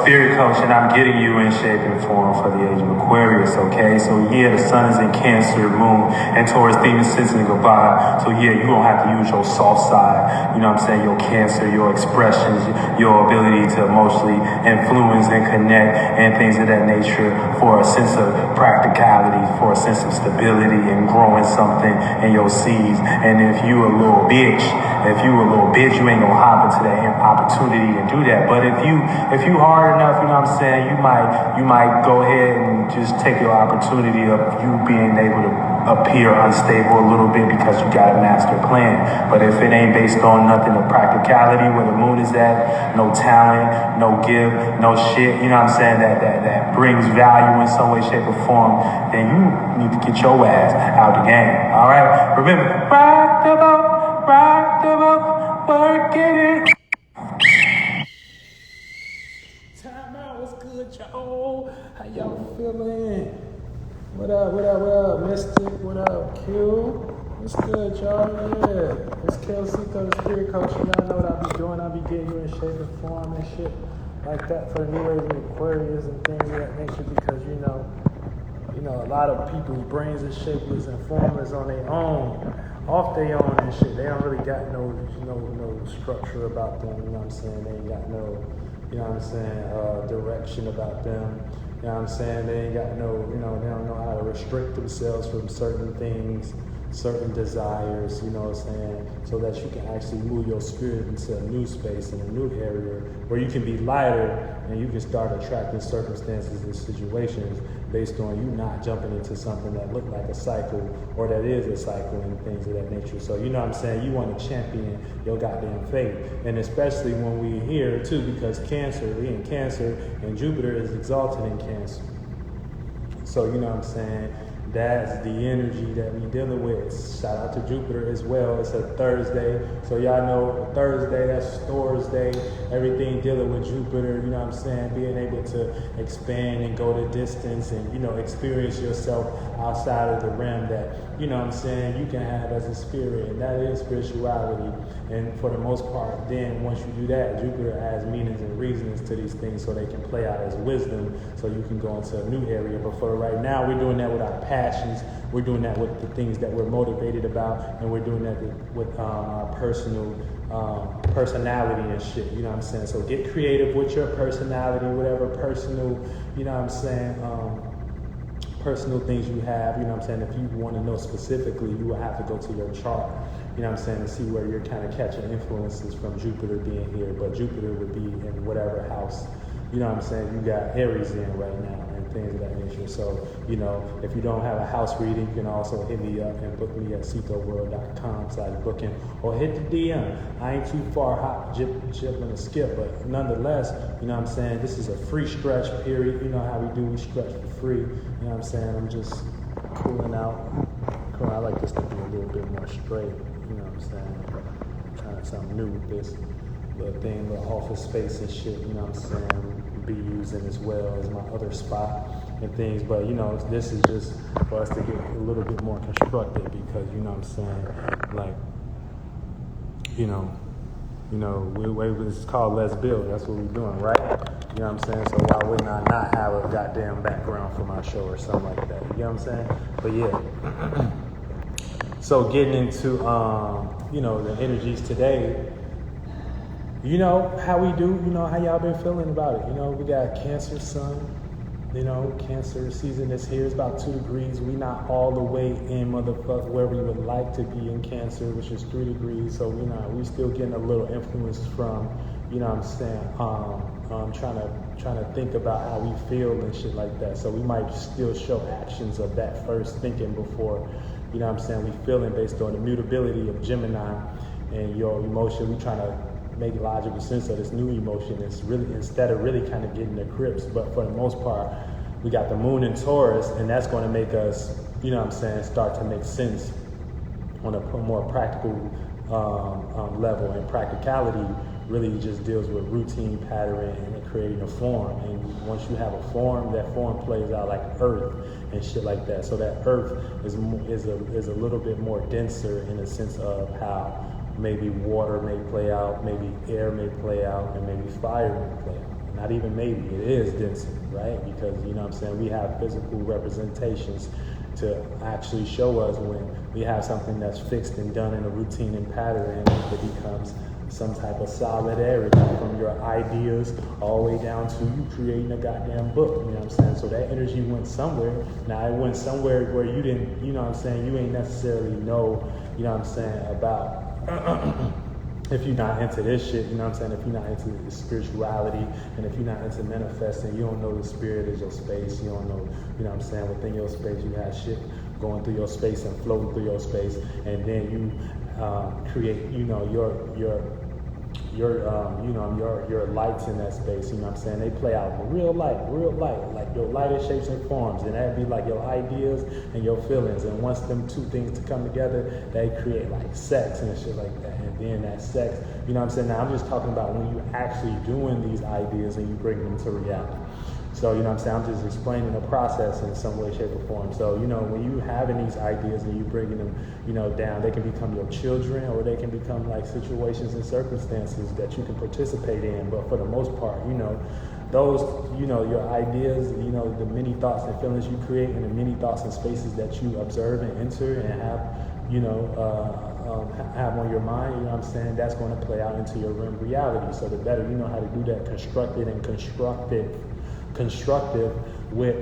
spirit coach, and I'm getting you in shape and form for the age of Aquarius, okay? So yeah, the sun is in Cancer, moon, and Taurus, theme is sensing a vibe. So yeah, you're gonna have to use your soft side, you know what I'm saying, your Cancer, your expressions, your ability to emotionally influence and connect and things of that nature for a sense of practicality, for a sense of stability and growing something in your seeds. And if you a little bitch, you ain't gonna hop into that opportunity and do that. But if you hard enough, you know what I'm saying, you might go ahead and just take your opportunity of you being able to appear unstable a little bit because you got a master plan. But if it ain't based on nothing of practicality, where the moon is at, no talent, no give, no shit, you know what I'm saying, that brings value in some way, shape, or form, then you need to get your ass out the game. All right? Remember, rock the boat, work it. Time out, what's good, y'all? How y'all feeling? What up, Mystic? What up, Q? What's good, y'all? Yeah, it's Ceito, the spirit coach. Y'all know what I be doing. I be getting you in shape and form and shit like that for the new age of Aquarius and things of that nature, because you know, a lot of people's brains are shapeless and formless on their own, off their own and shit. They don't really got no structure about them, you know what I'm saying? They ain't got no, you know what I'm saying, direction about them. You know what I'm saying? They ain't got no, they don't know how to restrict themselves from certain things, certain desires, you know what I'm saying? So that you can actually move your spirit into a new space, in a new area where you can be lighter and you can start attracting circumstances and situations based on you not jumping into something that looked like a cycle or that is a cycle and things of that nature. So, you know what I'm saying? You want to champion your goddamn faith. And especially when we here too, because we in Cancer and Jupiter is exalted in Cancer. So, you know what I'm saying? That's the energy that we dealing with. Shout out to Jupiter as well. It's a Thursday. So y'all know Thursday, that's Stores Day. Everything dealing with Jupiter, you know what I'm saying? Being able to expand and go the distance and, experience yourself outside of the realm that, you know what I'm saying, you can have as a spirit. And that is spirituality. And for the most part, then once you do that, Jupiter adds meanings and reasons to these things so they can play out as wisdom so you can go into a new area. But for right now, we're doing that with our passions. We're doing that with the things that we're motivated about, and we're doing that with our personal personality and shit, you know what I'm saying? So get creative with your personality, whatever personal, you know what I'm saying, personal things you have, you know what I'm saying? If you want to know specifically, you will have to go to your chart, you know what I'm saying, to see where you're kind of catching influences from Jupiter being here. But Jupiter would be in whatever house, you know what I'm saying, you got Aries in right now and things of that nature. So, if you don't have a house reading, you can also hit me up and book me at CeitoWorld.com/booking or hit the DM. I ain't too far hop, jip, and skip, but nonetheless, you know what I'm saying, this is a free stretch period. You know how we do, we stretch for free. You know what I'm saying? I'm just cooling out. I like this to be a little bit more straight. You know what I'm saying? I'm trying something new with this little thing, little office space and shit. You know what I'm saying? Be using as well as my other spot and things. But this is just for us to get a little bit more constructed, because you know what I'm saying, like, this is called Let's Build. That's what we're doing, right? You know what I'm saying? So why wouldn't I not have a goddamn background for my show or something like that? You know what I'm saying? But yeah. So getting into the energies today, how we do, how y'all been feeling about it. We got Cancer sun, Cancer season is here. It's about 2 degrees. We not all the way in motherfucker where we would like to be in Cancer, which is 3 degrees. So we still getting a little influence from, trying to think about how we feel and shit like that. So we might still show actions of that first thinking before, we feeling based on the mutability of Gemini and your emotion. We trying to make logical sense of this new emotion. It's really, instead of really kind of getting the grips, but for the most part, we got the moon in Taurus, and that's going to make us, start to make sense on a more practical level. And practicality really just deals with routine, pattern, and creating a form. And once you have a form, that form plays out like Earth and shit like that. So that Earth is a little bit more denser in the sense of how maybe water may play out, maybe air may play out, and maybe fire may play out. And not even maybe, it is density, right? Because, you know what I'm saying, we have physical representations to actually show us when we have something that's fixed and done in a routine and pattern, and it becomes some type of solidarity from your ideas all the way down to you creating a goddamn book, you know what I'm saying? So that energy went somewhere. Now it went somewhere where you didn't, you know what I'm saying, you ain't necessarily know, you know what I'm saying, about if you're not into this shit, you know what I'm saying, if you're not into the spirituality, and if you're not into manifesting, you don't know the spirit is your space, you don't know, you know what I'm saying, within your space you have shit going through your space and floating through your space, and then you create, you know, your lights in that space, you know what I'm saying? They play out real light, like your lightest shapes and forms, and that'd be like your ideas and your feelings. And once them two things to come together, they create like sex and shit like that. And then that sex, you know what I'm saying? Now I'm just talking about when you actually doing these ideas and you bring them to reality. So, you know what I'm saying, I'm just explaining the process in some way, shape, or form. So, you know, when you having these ideas and you bringing them, you know, down, they can become your children, or they can become like situations and circumstances that you can participate in. But for the most part, you know, those, you know, your ideas, you know, the many thoughts and feelings you create, and the many thoughts and spaces that you observe and enter and have, you know, have on your mind, you know what I'm saying, that's going to play out into your REM reality. So the better you know how to do that constructive with,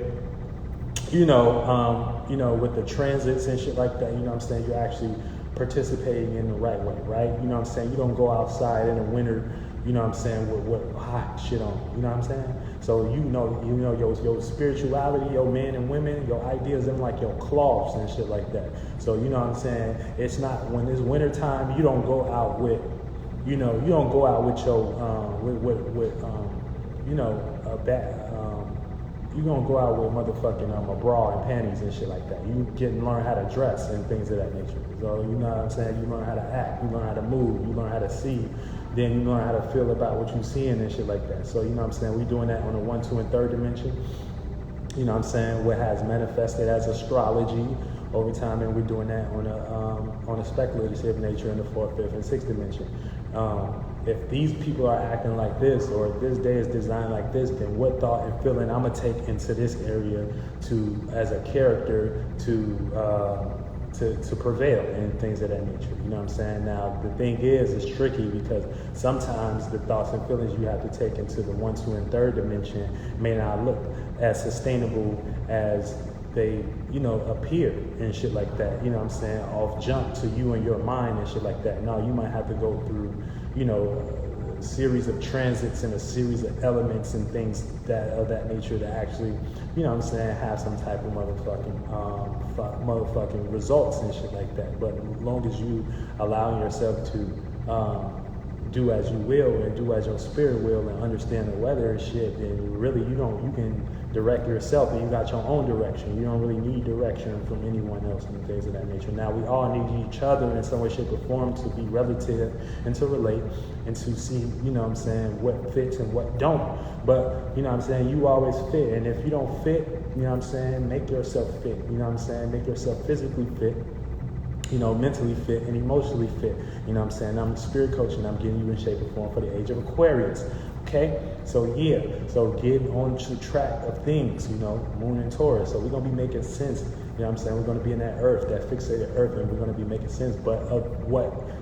you know, with the transits and shit like that, you know what I'm saying, you're actually participating in the right way, right? You know what I'm saying? You don't go outside in the winter, you know what I'm saying, with hot shit on, you know what I'm saying? So you know your spirituality, your men and women, your ideas, them like your cloths and shit like that. So you know what I'm saying? It's not, when it's winter time, you don't go out with, you know, you don't go out with your you know, you gonna go out with motherfucking a bra and panties and shit like that. You learn how to dress and things of that nature. So you know what I'm saying? You learn how to act, you learn how to move, you learn how to see, then you learn how to feel about what you're seeing and shit like that. So you know what I'm saying? We doing that on the 1, 2, and 3rd dimension. You know what I'm saying? What has manifested as astrology over time, and we're doing that on a speculative nature in the 4th, 5th, and 6th dimension. If these people are acting like this, or if this day is designed like this, then what thought and feeling I'm gonna take into this area to, as a character, to prevail and things of that nature. You know what I'm saying? Now the thing is, it's tricky because sometimes the thoughts and feelings you have to take into the 1, 2, and 3rd dimension may not look as sustainable as they, you know, appear and shit like that, you know what I'm saying, off jump to you and your mind and shit like that. No, you might have to go through, you know, a series of transits and a series of elements and things that of that nature to actually, you know what I'm saying, have some type of motherfucking results and shit like that. But as long as you allowing yourself to do as you will and do as your spirit will and understand the weather and shit, then really you can direct yourself, and you got your own direction. You don't really need direction from anyone else and things of that nature. Now we all need each other in some way, shape, or form to be relative and to relate and to see, you know what I'm saying, what fits and what don't. But you know what I'm saying, you always fit, and if you don't fit, you know what I'm saying, make yourself fit. You know what I'm saying, make yourself physically fit, you know, mentally fit and emotionally fit. You know what I'm saying? I'm a spirit coach, and I'm getting you in shape and form for the age of Aquarius. Okay? So yeah, so get on to track of things, you know, Moon and Taurus. So we're gonna be making sense, you know what I'm saying? We're gonna be in that earth, that fixated earth, and we're gonna be making sense. But of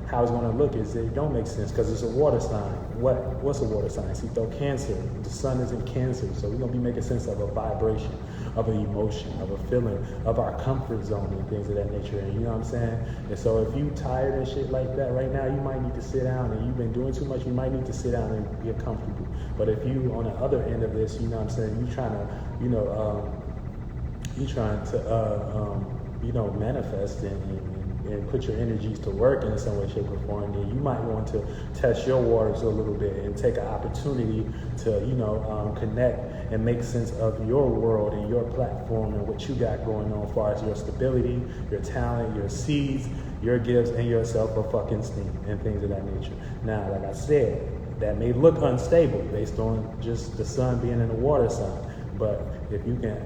how it's gonna look is it don't make sense because it's a water sign. What's a water sign? Ceito, Cancer. The sun is in Cancer. So we're gonna be making sense of a vibration, of an emotion, of a feeling, of our comfort zone and things of that nature. And you know what I'm saying? And so if you tired and shit like that right now, you might need to sit down, and you've been doing too much, you might need to sit down and get comfortable. But if you on the other end of this, you know what I'm saying, you trying to, you know, manifest and put your energies to work in some way, shape, or form, then you might want to test your waters a little bit and take an opportunity to, you know, connect and make sense of your world and your platform and what you got going on as far as your stability, your talent, your seeds, your gifts, and your self-esteem and things of that nature. Now, like I said, that may look unstable based on just the sun being in the water sign, but if you can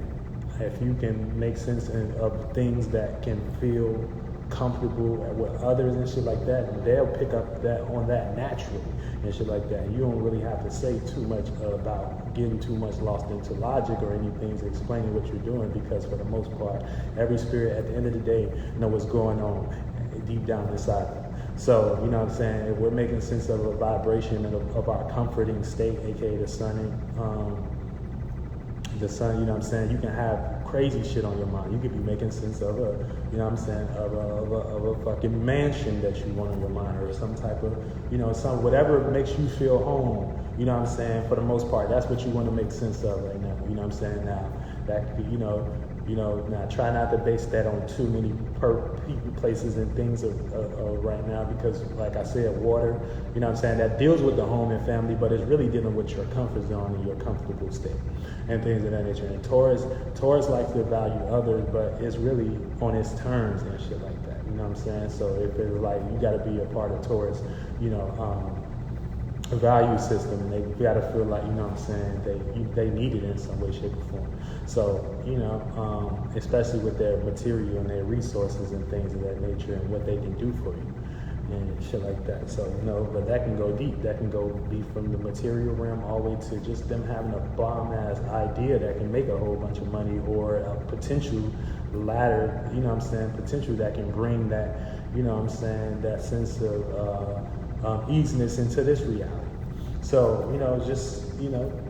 make sense of things that can feel comfortable with others and shit like that, and they'll pick up on that naturally and shit like that. You don't really have to say too much about getting too much lost into logic or anything to explaining what you're doing, because for the most part, every spirit at the end of the day know what's going on deep down inside them. So, you know what I'm saying, if we're making sense of a vibration of our comforting state, aka the sun, you know what I'm saying, you can have crazy shit on your mind. You could be making sense of a, you know what I'm saying, of a fucking mansion that you want on your mind, or some type of, you know, whatever makes you feel home, you know what I'm saying, for the most part, that's what you want to make sense of right now, you know what I'm saying. Now, that could be, now try not to base that on too many places and things right now, because like I said, water, you know what I'm saying, that deals with the home and family, but it's really dealing with your comfort zone and your comfortable state and things of that nature. And Taurus likes to value others, but it's really on its terms and shit like that, you know what I'm saying. So if it's like, you got to be a part of Taurus, value system, and they gotta feel like, you know what I'm saying, they need it in some way, shape, or form. So, especially with their material and their resources and things of that nature, and what they can do for you and shit like that. So, but that can go deep. That can go be from the material realm all the way to just them having a bomb ass idea that can make a whole bunch of money, or a potential ladder, you know what I'm saying, potential that can bring that, you know what I'm saying, that sense of easiness into this reality. So,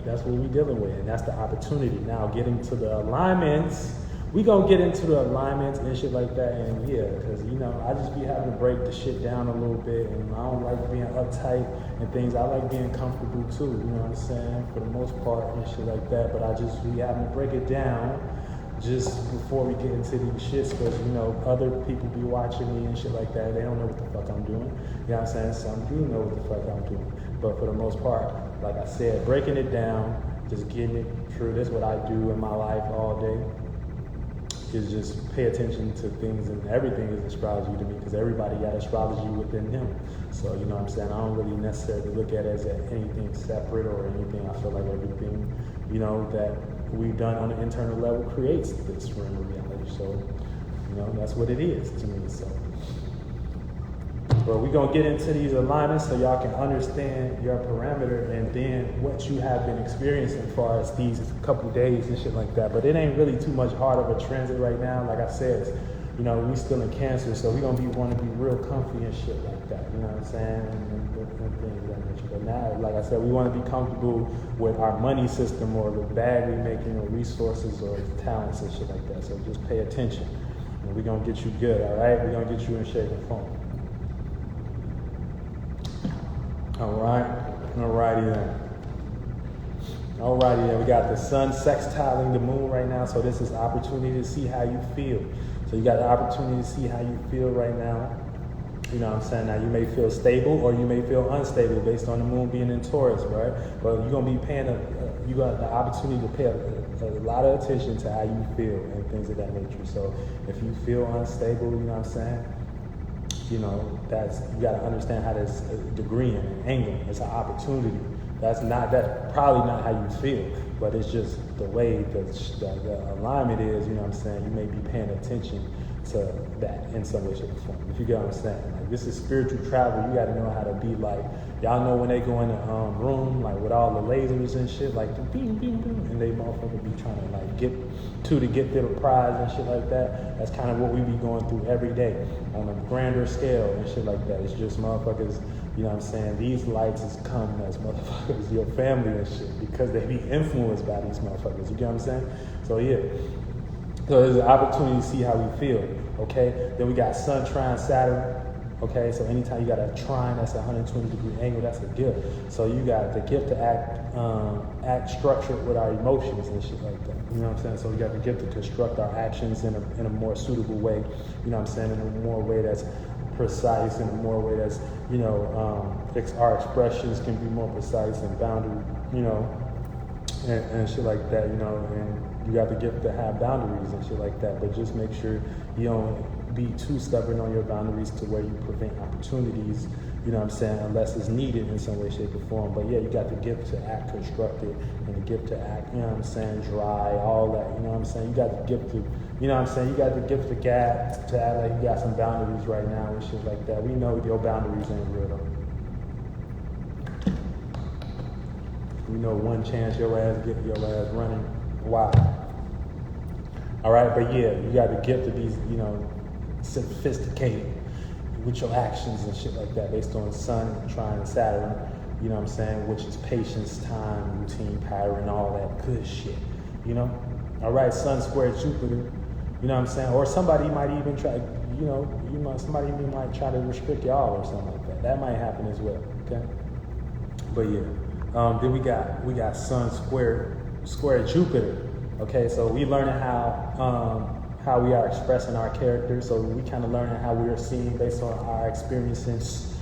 that's what we're dealing with, and that's the opportunity. Now, getting to the alignments, we gonna get into the alignments and shit like that, and yeah, because, I just be having to break the shit down a little bit, and I don't like being uptight and things. I like being comfortable too, you know what I'm saying, for the most part and shit like that, but I just be having to break it down just before we get into these shits, because, other people be watching me and shit like that. They don't know what the fuck I'm doing. You know what I'm saying? Some do know what the fuck I'm doing. But for the most part, like I said, breaking it down, just getting it true. That's what I do in my life all day, is just pay attention to things, and everything is astrology to me, because everybody got astrology within them. So, you know what I'm saying? I don't really necessarily look at it as anything separate or anything. I feel like everything, that we've done on an internal level creates this realm of reality. So, that's what it is to me. So, but we're gonna get into these alignments so y'all can understand your parameter, and then what you have been experiencing as far as these couple days and shit like that. But it ain't really too much hard of a transit right now. Like I said, we still in Cancer, so we're gonna want to be real comfy and shit like that. You know what I'm saying? And things of that nature. But now, like I said, we want to be comfortable with our money system, or the bag we making, or resources, or talents and shit like that. So just pay attention, and we're gonna get you good. All right, we're gonna get you in shape and form. Alrighty then. We got the sun sextiling the moon right now, so this is opportunity to see how you feel. So you got the opportunity to see how you feel right now. You know what I'm saying? Now, you may feel stable, or you may feel unstable based on the moon being in Taurus, right? But you're gonna be paying you got the opportunity to pay a lot of attention to how you feel and things of that nature. So if you feel unstable, you know what I'm saying, you got to understand how this degree and angle. It's an opportunity. That's probably not how you feel, but it's just the way the alignment is. You know what I'm saying? You may be paying attention to that in some way, shape, or form. If you get what I'm saying, like, this is spiritual travel. You got to know how to be like, y'all know when they go in the room, like with all the lasers and shit, like the beam, and they motherfucker be trying to like get their prize and shit like that. That's kind of what we be going through every day on a grander scale and shit like that. It's just motherfuckers, you know what I'm saying? These lights is come as motherfuckers, your family and shit, because they be influenced by these motherfuckers. You get what I'm saying? So yeah. So there's an opportunity to see how we feel, okay? Then we got Sun trine Saturn, okay? So anytime you got a trine, that's a 120-degree angle, that's a gift. So you got the gift to act structured with our emotions and shit like that. You know what I'm saying? So we got the gift to construct our actions in a more suitable way, you know what I'm saying, in a more way that's precise, in a more way that's, our expressions can be more precise and boundary, and shit like that, and you got the gift to have boundaries and shit like that, but just make sure you don't be too stubborn on your boundaries to where you prevent opportunities you know what I'm saying, unless it's needed in some way, shape, or form. But yeah, you got the gift to act constructive and the gift to act, you know what I'm saying, dry, all that, you know what I'm saying. You got the gift to, you know what I'm saying, you got the gift to act like you got some boundaries right now and shit like that. We know your boundaries ain't real though. We know one chance your ass get your ass running wild. All right, but yeah, you got the gift to be, you know, sophisticated with your actions and shit like that, based on Sun, Trine, Saturn. You know what I'm saying? Which is patience, time, routine, pattern, all that good shit. You know. All right, Sun square Jupiter. You know what I'm saying? Or somebody might even try, you know, somebody might try to restrict y'all or something like that. That might happen as well. Okay. But yeah. Then we got Sun square Jupiter. Okay, so we learning how we are expressing our character. So we kind of learning how we are seeing based on our experiences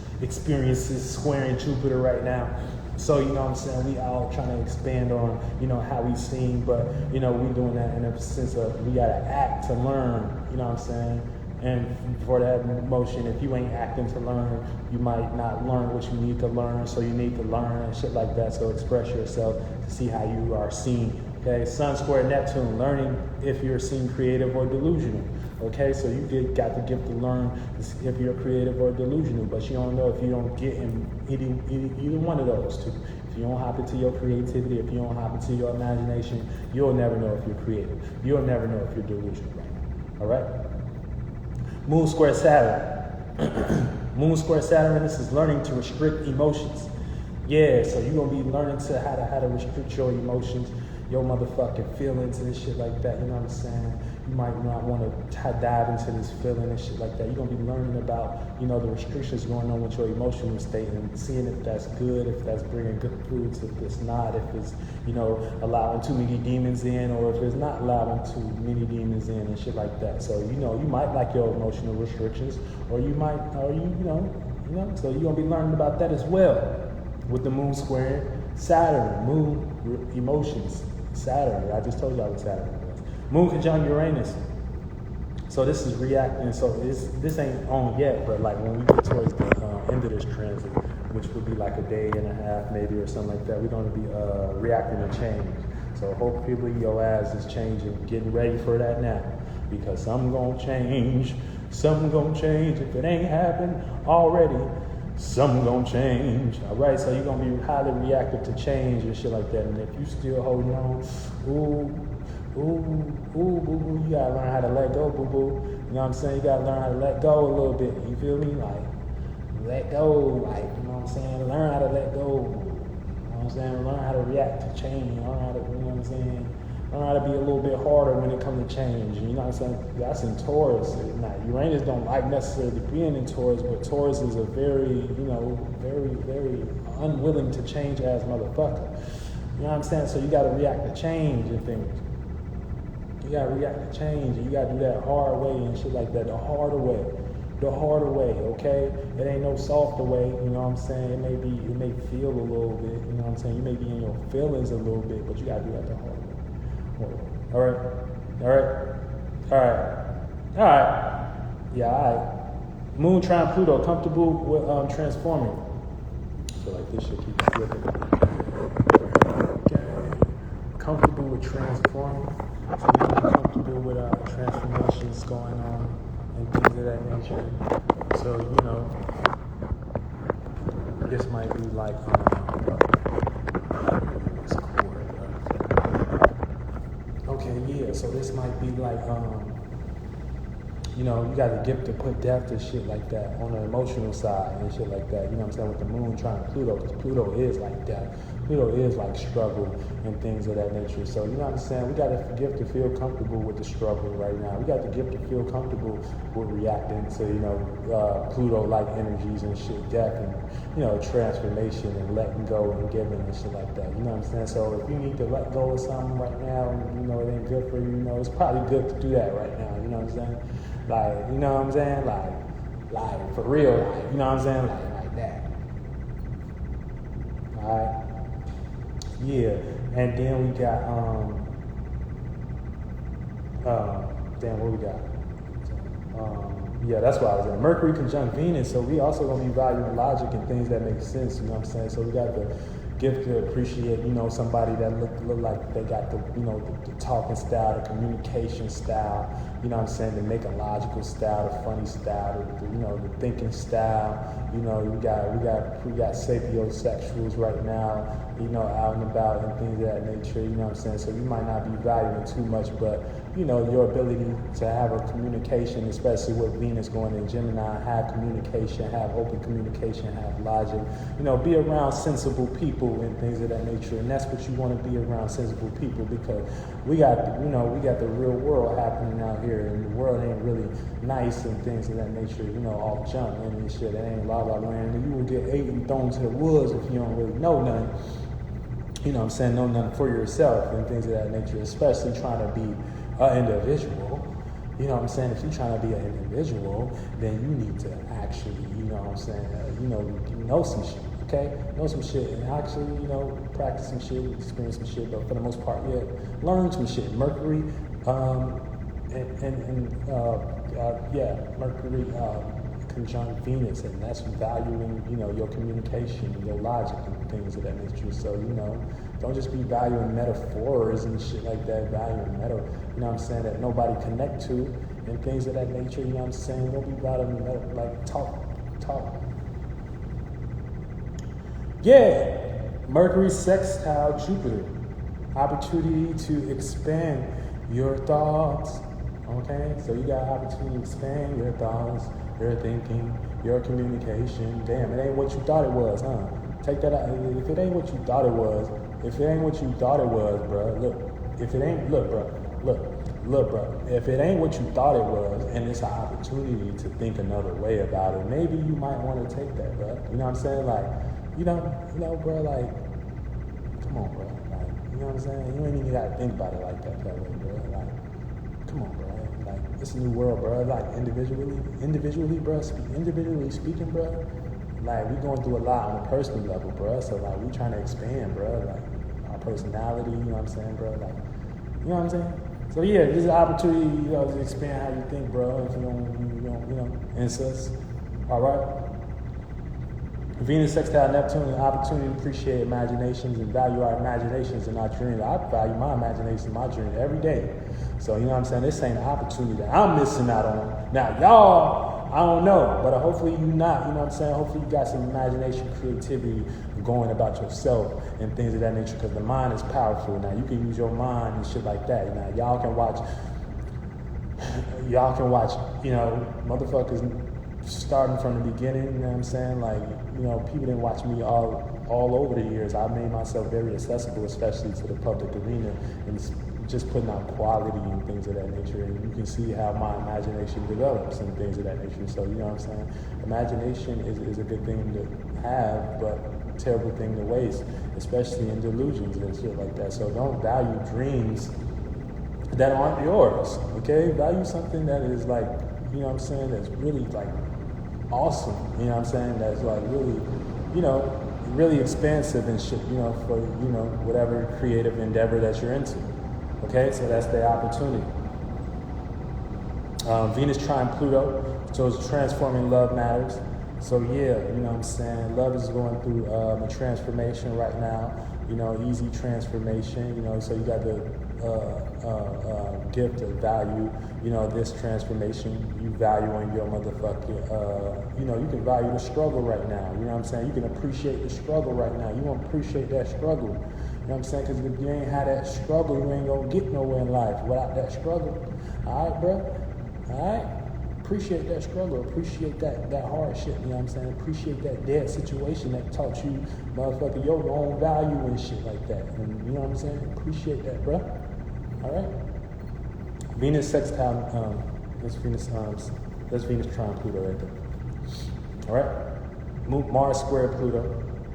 squaring Jupiter right now. So, you know what I'm saying, we all trying to expand on, you know, how we sing, but, you know, we doing that in a sense of we gotta act to learn, you know what I'm saying? And for that motion, if you ain't acting to learn, you might not learn what you need to learn. So you need to learn and shit like that. So express yourself to see how you are seen. Okay, Sun square Neptune, learning if you're seen creative or delusional. Okay, so you got the gift to learn if you're creative or delusional, but you don't know if you don't get in either one of those two. If you don't hop into your creativity, if you don't hop into your imagination, you'll never know if you're creative. You'll never know if you're delusional right now. All right? Moon square Saturn. Moon square Saturn, this is learning to restrict emotions. Yeah, so you're gonna be learning to how to restrict your emotions, your motherfucking feelings and shit like that. You know what I'm saying? You might not want to dive into this feeling and shit like that. You're gonna be learning about, you know, the restrictions going on with your emotional state and seeing if that's good, if that's bringing good fruits, if it's not, if it's, you know, allowing too many demons in, or if it's not allowing too many demons in and shit like that. So, you know, you might like your emotional restrictions, or you might, or you know, so you're gonna be learning about that as well. With the moon squaring Saturn, moon emotions, Saturn. I just told y'all what Saturn was. Moon conjunct Uranus. So this is reacting. So this ain't on yet, but like when we get towards the end of this transit, which would be like a day and a half maybe or something like that, we're going to be reacting to change. So hopefully your ass is changing, getting ready for that now, because something gonna change. Something gonna change if it ain't happened already. Something gonna change. All right, so you're gonna be highly reactive to change and shit like that. And if you still holding on, boo boo, you gotta learn how to let go, boo boo. You know what I'm saying? You gotta learn how to let go a little bit. You feel me? Like let go, like, you know what I'm saying? Learn how to let go. You know what I'm saying? Learn how to react to change. Learn how to, you know what I'm saying? Learn how to be a little bit harder when it comes to change. You know what I'm saying? That's in Taurus. Now, Uranus don't like necessarily being in Taurus, but Taurus is a very, you know, very, very unwilling to change ass motherfucker. You know what I'm saying? So you got to react to change and things. You got to react to change, and you got to do that hard way and shit like that. The harder way. The harder way, okay? It ain't no softer way, you know what I'm saying? It may feel a little bit, you know what I'm saying? You may be in your feelings a little bit, but you got to do that the hard way. All right. Yeah, all right. Moon trine Pluto, comfortable with transforming. So like this shit keeps flipping. Okay. Comfortable with transforming. So you're comfortable with transformations going on and things of that nature. So, you know, this might be like so this might be like, you know, you got the gift to put depth and shit like that on the emotional side and shit like that. You know what I'm saying? With the moon trying Pluto, because Pluto is like depth. Pluto is like struggle and things of that nature. So, you know what I'm saying? We got the gift to feel comfortable with the struggle right now. We got the gift to feel comfortable with reacting to, you know, Pluto-like energies and shit, depth and, you know, transformation and letting go and giving and shit like that. You know what I'm saying? So if you need to let go of something right now and, you know, it ain't good for you, you know, it's probably good to do that right now. You know what I'm saying? Like, you know what I'm saying? Like for real, like, you know what I'm saying? Like that. All right. Yeah, and then we got damn, what we got? Yeah, that's why I was in Mercury conjunct Venus. So we also gonna be valuing logic and things that make sense. You know what I'm saying? So we got the gift to appreciate, somebody that look like they got the talking style, the communication style. You know what I'm saying? The making logical style, the funny style, the thinking style. We got sapiosexuals right now. Out and about and things of that nature. You know what I'm saying? So you might not be valuing too much, but your ability to have a communication, especially with Venus going in Gemini, have communication, have open communication, have logic, be around sensible people and things of that nature. And that's what you want to be around, sensible people, because we got the real world happening out here, and the world ain't really nice and things of that nature, all junk and shit. It ain't la la land. And you will get ate and thrown to the woods if you don't really know nothing. You know what I'm saying? Know nothing for yourself and things of that nature, especially trying to be an individual. You know what I'm saying? If you're trying to be an individual, then you need to actually, know some shit, okay? Know some shit and actually, practice some shit, experience some shit, but for the most part, learn some shit. Mercury, Mercury conjunct Venus, and that's valuing, your communication, your logic and things of that nature. So, don't just be valuing metaphors and shit like that, valuing that nobody connect to and things of that nature, Don't be valuing talk. Yeah, Mercury sextile Jupiter, opportunity to expand your thoughts, okay? So you got opportunity to expand your thoughts, your thinking, your communication. Damn, it ain't what you thought it was, huh? Take that out. If it ain't what you thought it was, bro, if it ain't what you thought it was, and it's an opportunity to think another way about it, maybe you might want to take that, bro. You know what I'm saying? Bro, come on, bro. You know what I'm saying? You ain't even gotta think about it like that way, bro. Come on, bro. It's a new world, bro. Individually, bro. Individually speaking, bro. We going through a lot on a personal level, bro. So we trying to expand, bro. Our personality. You know what I'm saying, bro? You know what I'm saying? So yeah, this is an opportunity, to expand how you think, bro. If you don't, incest. All right. Venus sextile Neptune, an opportunity to appreciate imaginations and value our imaginations and our dreams. I value my imagination, my dream every day. So, you know what I'm saying? This ain't an opportunity that I'm missing out on. Now, y'all, I don't know, but hopefully you not, you know what I'm saying? Hopefully you got some imagination, creativity going about yourself and things of that nature, because the mind is powerful. Now, you can use your mind and shit like that. Now, y'all can watch, motherfuckers starting from the beginning, you know what I'm saying? People didn't watch me all over the years. I made myself very accessible, especially to the public arena, and just putting out quality and things of that nature. And you can see how my imagination develops and things of that nature. So, you know what I'm saying? Imagination is a good thing to have, but a terrible thing to waste, especially in delusions and shit like that. So don't value dreams that aren't yours, okay? Value something that is that's really awesome, you know what I'm saying? That's really, really expansive and shit, for, whatever creative endeavor that you're into. Okay, so that's the opportunity. Venus trine Pluto, so it's transforming love matters. So yeah, you know what I'm saying? Love is going through a transformation right now, easy transformation, so you got the gift of value, this transformation, you valuing your motherfucking, you can value the struggle right now, you know what I'm saying? You can appreciate the struggle right now. You want to appreciate that struggle, you know what I'm saying? Because if you ain't had that struggle, you ain't gonna get nowhere in life without that struggle. All right, bro? All right? Appreciate that struggle. Appreciate that hard shit, you know what I'm saying? Appreciate that dead situation that taught you, motherfucker, your own value and shit like that. And you know what I'm saying? Appreciate that, bro. All right? Venus sextile, that's Venus trine Pluto right there. All right? Mars square Pluto.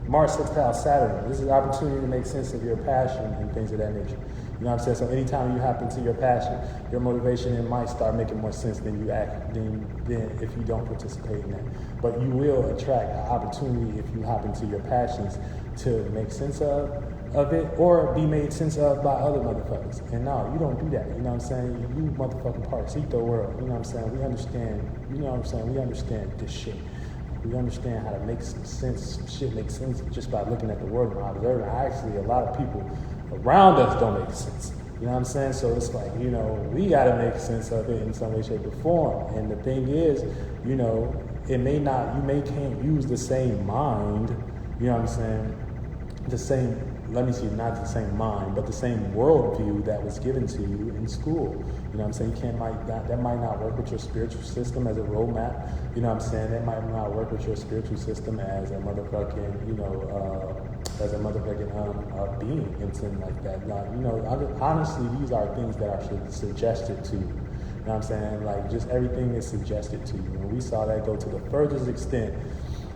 Mars sextile Saturn. This is an opportunity to make sense of your passion and things of that nature. You know what I'm saying? So anytime you hop into your passion, your motivation, it might start making more sense than if you don't participate in that. But you will attract an opportunity if you hop into your passions to make sense of of it or be made sense of by other motherfuckers. And no, you don't do that. You know what I'm saying? You motherfucking part of Ceito world. You know what I'm saying? We understand, you know what I'm saying? We understand this shit. We understand how to make some sense. Some shit makes sense just by looking at the world and observing. Actually, a lot of people around us don't make sense. You know what I'm saying? So it's like, you know, we got to make sense of it in some way, shape, or form. And the thing is, you know, it may not, you may can't use the same mind, you know what I'm saying? The same, let me see, not the same mind, but the same worldview that was given to you in school. You know what I'm saying? You can't, that might not work with your spiritual system as a roadmap. You know what I'm saying? That might not work with your spiritual system as a motherfucking, you know, as a motherfucking being and something like that. Now, you know, honestly, these are things that are suggested to you. You know what I'm saying? Like, just everything is suggested to you. And we saw that go to the furthest extent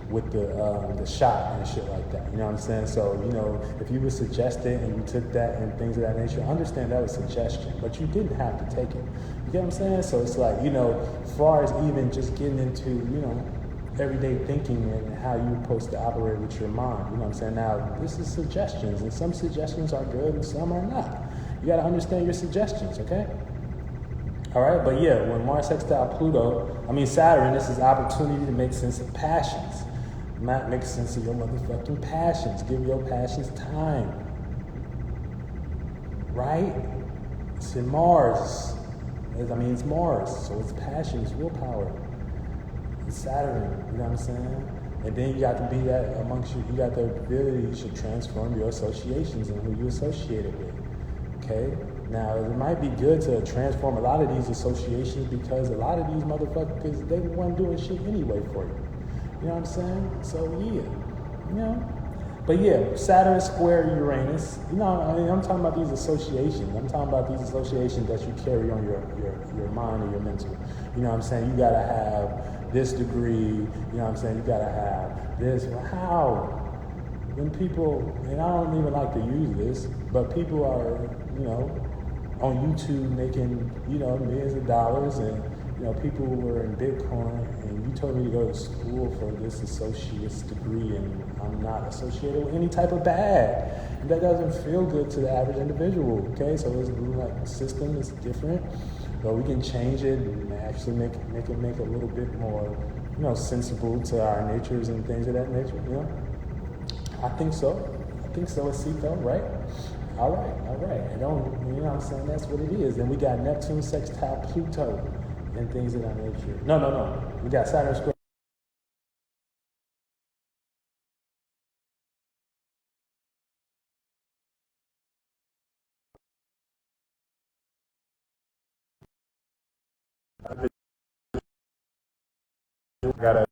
with the shot and shit like that. You know what I'm saying? So, you know, if you were suggested and you took that and things of that nature, understand that was suggestion, but you didn't have to take it. You get what I'm saying? So it's like, you know, as far as even just getting into, you know, everyday thinking and how you're supposed to operate with your mind. You know what I'm saying? Now, this is suggestions, and some suggestions are good and some are not. You got to understand your suggestions, okay? All right, but yeah, when Mars sextile Saturn, this is opportunity to make sense of passions. Not make sense of your motherfucking passions. Give your passions time. Right? It's in Mars. It's Mars, so it's passions, willpower. It's Saturn, you know what I'm saying? And then you got to be that amongst you got the ability to transform your associations and who you associate it with. Okay? Now, it might be good to transform a lot of these associations because a lot of these motherfuckers, they weren't doing shit anyway for you. You know what I'm saying? So, yeah. You know? But yeah, Saturn square Uranus. You know, I'm talking about these associations. I'm talking about these associations that you carry on your mind or your mental. You know what I'm saying? You got to have this degree. You know what I'm saying? You got to have this. Well, how? When people, and I don't even like to use this, but people are, you know, on YouTube making, you know, millions of dollars, and, you know, people were in Bitcoin, and you told me to go to school for this associate's degree, and I'm not associated with any type of bag. And that doesn't feel good to the average individual, okay? So it's like the system is different, but we can change it and actually make it a little bit more, you know, sensible to our natures and things of that nature, you know? I think so. It's Ceito, right? All right. And don't, you know what I'm saying? That's what it is. Then we got Neptune sextile Pluto and things of that nature. No. We got Saturn square. Got a